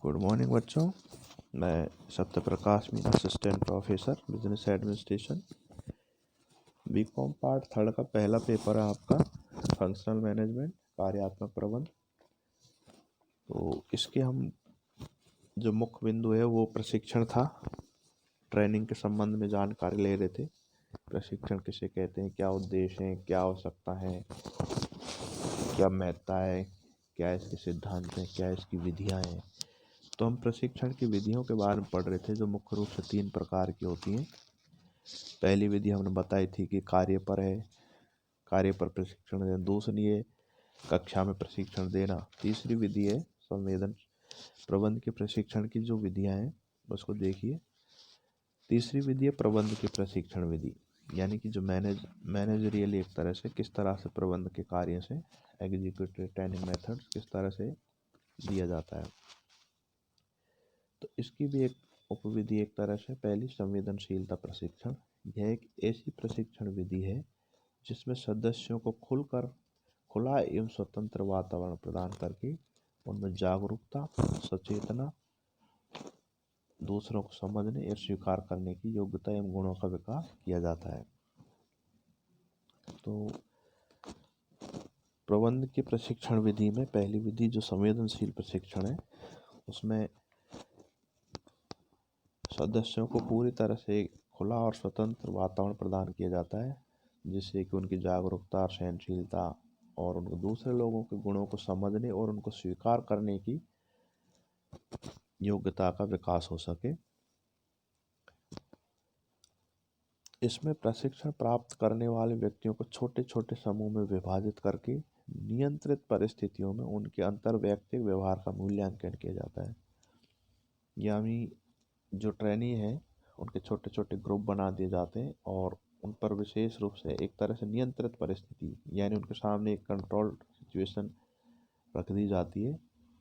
Good morning बच्चों। मैं Satyaprakash Meena, assistant professor business administration, BCom part third का पहला पेपर है आपका फंक्शनल मैनेजमेंट, कार्यात्मक प्रबंध। तो इसके हम जो मुख्य बिंदु है वो प्रशिक्षण था। ट्रेनिंग के संबंध में जानकारी ले रहे थे। प्रशिक्षण किसे कहते हैं, क्या उद्देश्य है, क्या आवश्यकता है, क्या महत्ता है, क्या इसके सिद्धांत हैं, क्या इसकी विधियाँ हैं। तो हम प्रशिक्षण की विधियों के बारे में पढ़ रहे थे, जो मुख्य रूप से 3 प्रकार की होती हैं। पहली विधि हमने बताई थी कि कार्य पर है, कार्य पर प्रशिक्षण देना। दूसरी है कक्षा में प्रशिक्षण देना। तीसरी विधि है संवेदन प्रबंध के प्रशिक्षण की जो विधियां हैं उसको देखिए। तीसरी विधि है प्रबंध की प्रशिक्षण विधि, यानी कि जो मैनेजरियल एक तरह से किस तरह से प्रबंध के कार्य से एग्जीक्यूटिव ट्रेनिंग मेथड किस तरह से दिया जाता है। तो इसकी भी एक उपविधि एक तरह से पहली संवेदनशीलता प्रशिक्षण। यह एक ऐसी प्रशिक्षण विधि है जिसमें सदस्यों को खुला एवं स्वतंत्र वातावरण प्रदान करके उनमें जागरूकता, सचेतना, दूसरों को समझने या स्वीकार करने की योग्यता एवं गुणों का विकास किया जाता है। तो प्रबंध की प्रशिक्षण विधि में पहली विधि जो संवेदनशील प्रशिक्षण है, उसमें सदस्यों को पूरी तरह से खुला और स्वतंत्र वातावरण प्रदान किया जाता है, जिससे कि उनकी जागरूकता, सहनशीलता और उनको दूसरे लोगों के गुणों को समझने और उनको स्वीकार करने की योग्यता का विकास हो सके। इसमें प्रशिक्षण प्राप्त करने वाले व्यक्तियों को छोटे छोटे समूह में विभाजित करके नियंत्रित परिस्थितियों में उनके अंतर्वैयक्तिक व्यवहार का मूल्यांकन किया जाता है। यानी जो ट्रेनी है उनके छोटे छोटे ग्रुप बना दिए जाते हैं और उन पर विशेष रूप से एक तरह से नियंत्रित परिस्थिति, यानी उनके सामने एक कंट्रोल सिचुएशन रख दी जाती है,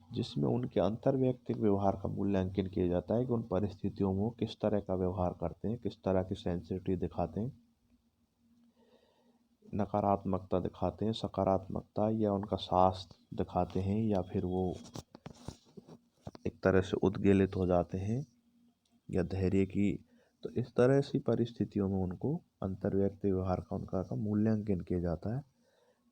जिसमें उनके अंतर्वैयक्तिक व्यवहार का मूल्यांकन किया जाता है कि उन परिस्थितियों में किस तरह का व्यवहार करते हैं, किस तरह की सेंसिटिविटी दिखाते हैं, नकारात्मकता दिखाते हैं, सकारात्मकता, या उनका साहस दिखाते हैं, या फिर वो एक तरह से उद्वेलित हो जाते हैं या धैर्य की। तो इस तरह की परिस्थितियों में उनको अंतर्वैयक्तिक व्यवहार का उनका मूल्यांकन किया जाता है।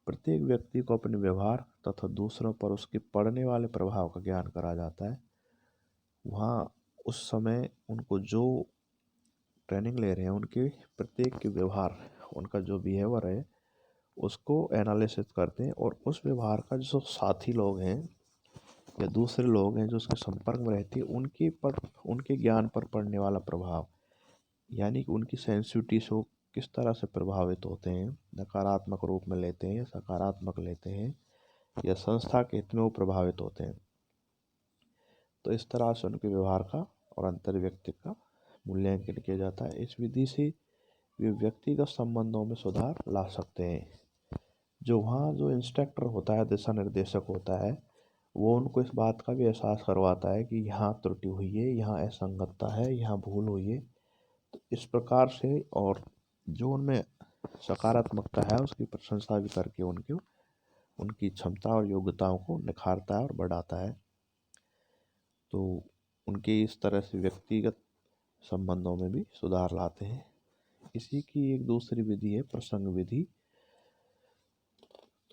प्रत्येक व्यक्ति को अपने व्यवहार तथा दूसरों पर उसके पड़ने वाले प्रभाव का ज्ञान करा जाता है। वहाँ उस समय उनको जो ट्रेनिंग ले रहे हैं उनके प्रत्येक के व्यवहार, उनका जो बिहेवियर है उसको एनालिसिस करते हैं, और उस व्यवहार का जो साथी लोग हैं या दूसरे लोग हैं जो उसके संपर्क में रहते हैं उनके ज्ञान पर पड़ने वाला प्रभाव, यानी कि उनकी सेंसिटिविटी से वो किस तरह से प्रभावित होते हैं, नकारात्मक रूप में लेते हैं या सकारात्मक लेते हैं, या संस्था के हित में वो प्रभावित होते हैं। तो इस तरह से उनके व्यवहार का और अंतर्व्यक्तिक का मूल्यांकन किया जाता है। इस विधि से वे व्यक्तिगत संबंधों में सुधार ला सकते हैं। जो वहाँ जो इंस्ट्रक्टर होता है, दिशा निर्देशक होता है, वो उनको इस बात का भी एहसास करवाता है कि यहाँ त्रुटि हुई है, यहाँ असंगतता है, यहाँ भूल हुई है। तो इस प्रकार से, और जो उनमें सकारात्मकता है उसकी प्रशंसा भी करके उनकी क्षमता और योग्यताओं को निखारता है और बढ़ाता है। तो उनके इस तरह से व्यक्तिगत संबंधों में भी सुधार लाते हैं। इसी की एक दूसरी विधि है प्रसंग विधि।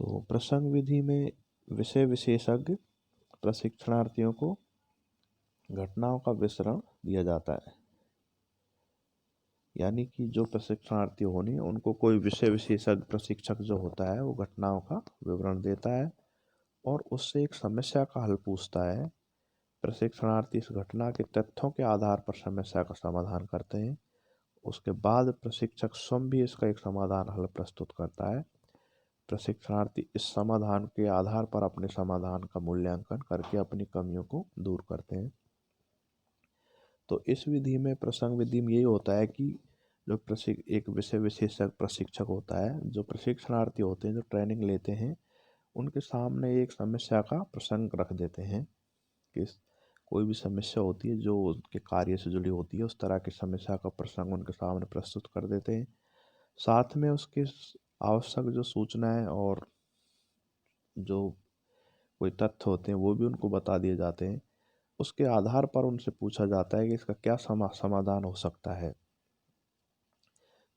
तो प्रसंग विधि में विषय विशेषज्ञ प्रशिक्षणार्थियों को घटनाओं का विवरण दिया जाता है, यानी कि जो प्रशिक्षणार्थी होने उनको कोई विषय विशेषज्ञ प्रशिक्षक जो होता है वो घटनाओं का विवरण देता है और उससे एक समस्या का हल पूछता है। प्रशिक्षणार्थी इस घटना के तथ्यों के आधार पर समस्या का समाधान करते हैं। उसके बाद प्रशिक्षक स्वयं भी इसका एक समाधान हल प्रस्तुत करता है। प्रशिक्षणार्थी इस समाधान के आधार पर अपने समाधान का मूल्यांकन करके अपनी कमियों को दूर करते हैं। तो इस विधि में, प्रसंग विधि में, यही होता है कि जो एक विषय विशेषज्ञ प्रशिक्षक होता है, जो प्रशिक्षणार्थी होते हैं, जो ट्रेनिंग लेते हैं, उनके सामने एक समस्या का प्रसंग रख देते हैं कि कोई भी समस्या होती है जो उनके कार्य से जुड़ी होती है, उस तरह की समस्या का प्रसंग उनके सामने प्रस्तुत कर देते हैं। साथ में उसके आवश्यक जो सूचनाएं और जो कोई तथ्य होते हैं वो भी उनको बता दिए जाते हैं। उसके आधार पर उनसे पूछा जाता है कि इसका क्या समाधान हो सकता है।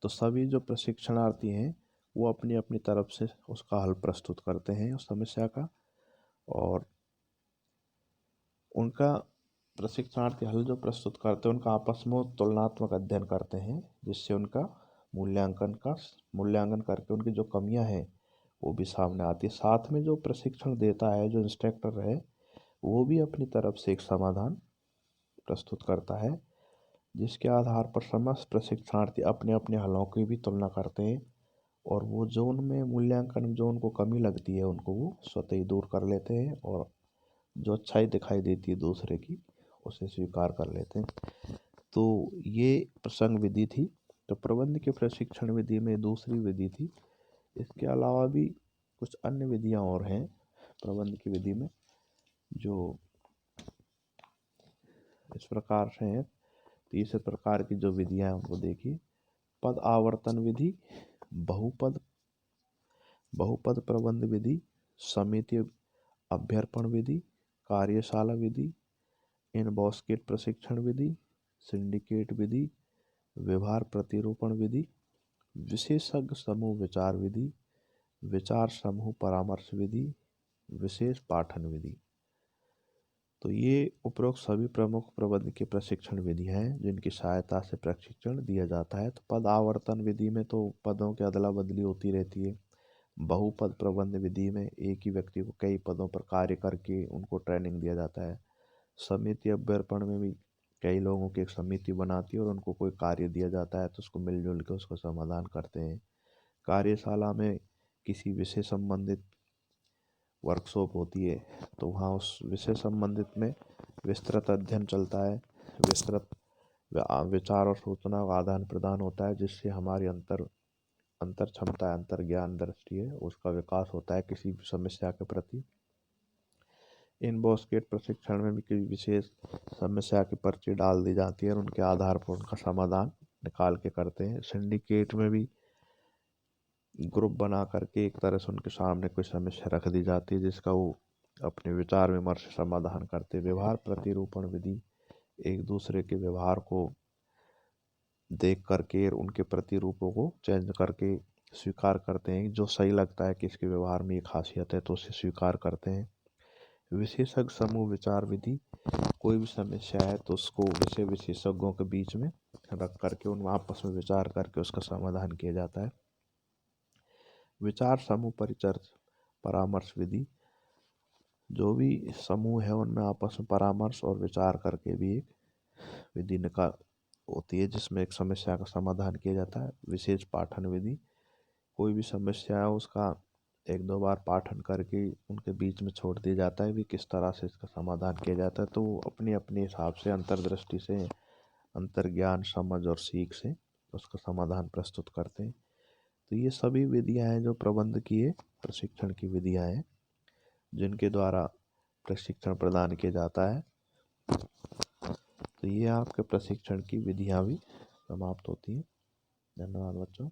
तो सभी जो प्रशिक्षणार्थी हैं वो अपनी अपनी तरफ से उसका हल प्रस्तुत करते हैं उस समस्या का, और उनका प्रशिक्षणार्थी हल जो प्रस्तुत करते हैं उनका आपस में तुलनात्मक अध्ययन करते हैं, जिससे उनका मूल्यांकन करके उनकी जो कमियां हैं वो भी सामने आती है। साथ में जो प्रशिक्षण देता है, जो इंस्ट्रक्टर है, वो भी अपनी तरफ से एक समाधान प्रस्तुत करता है, जिसके आधार पर समस्त प्रशिक्षणार्थी अपने अपने हलों की भी तुलना करते हैं, और वो जो उनमें मूल्यांकन जो उनको कमी लगती है उनको वो स्वतः ही दूर कर लेते हैं, और जो अच्छाई दिखाई देती है दूसरे की उसे स्वीकार कर लेते हैं। तो ये प्रसंग विधि थी। तो प्रबंध के प्रशिक्षण विधि में दूसरी विधि थी। इसके अलावा भी कुछ अन्य विधियां और हैं प्रबंध की विधि में, जो इस प्रकार से हैं। तीसरे प्रकार की जो विधियां हैं उनको देखिए। पद आवर्तन विधि, बहुपद प्रबंध विधि, समिति अभ्यर्पण विधि, कार्यशाला विधि, इनबॉस्केट प्रशिक्षण विधि, सिंडिकेट विधि, व्यवहार प्रतिरूपण विधि, विशेषज्ञ समूह विचार विधि, विचार समूह परामर्श विधि, विशेष पाठन विधि। तो ये उपरोक्त सभी प्रमुख प्रबंध की प्रशिक्षण विधियां हैं जिनकी सहायता से प्रशिक्षण दिया जाता है। तो पद आवर्तन विधि में तो पदों की अदला बदली होती रहती है। बहुपद प्रबंध विधि में एक ही व्यक्ति को कई पदों पर कार्य करके उनको ट्रेनिंग दिया जाता है। समिति अभ्यर्पण में भी कई लोगों की एक समिति बनाती है और उनको कोई कार्य दिया जाता है तो उसको मिलजुल के उसका समाधान करते हैं। कार्यशाला में किसी विषय संबंधित वर्कशॉप होती है तो वहाँ उस विषय संबंधित में विस्तृत अध्ययन चलता है, विस्तृत विचार और सूचना का आदान प्रदान होता है, जिससे हमारी अंतर क्षमता, अंतर ज्ञान दृष्टि है उसका विकास होता है किसी भी समस्या के प्रति। इनबॉस्केट प्रशिक्षण में भी किसी विशेष समस्या की पर्ची डाल दी जाती है और उनके आधार पर उनका समाधान निकाल के करते हैं। सिंडिकेट में भी ग्रुप बना करके एक तरह से उनके सामने कोई समस्या रख दी जाती है जिसका वो अपने विचार विमर्श समाधान करते। व्यवहार प्रतिरूपण विधि एक दूसरे के व्यवहार को देख करके उनके प्रतिरूपों को चेंज करके स्वीकार करते हैं, जो सही लगता है कि इसके व्यवहार में एक खासियत है तो उसे स्वीकार करते हैं। विशेषज्ञ समूह विचार विधि, कोई भी समस्या है तो उसको विशेषज्ञों के बीच में रख करके उन आपस में विचार करके उसका समाधान किया जाता है। विचार समूह परिचर्चा परामर्श विधि, जो भी समूह है उनमें आपस में परामर्श और विचार करके भी एक विधि निकाल होती है जिसमें एक समस्या का समाधान किया जाता है। विशेष पाठन विधि, कोई भी समस्या है उसका एक दो बार पाठन करके उनके बीच में छोड़ दिया जाता है भी किस तरह से इसका समाधान किया जाता है, तो वो अपने अपने हिसाब से अंतर्दृष्टि से, अंतर्ज्ञान, समझ और सीख से उसका समाधान प्रस्तुत करते हैं। तो ये सभी विधियां हैं जो प्रबंध की प्रशिक्षण की विधियां हैं जिनके द्वारा प्रशिक्षण प्रदान किया जाता है। तो ये आपके प्रशिक्षण की विधियां भी समाप्त होती हैं। धन्यवाद बच्चों।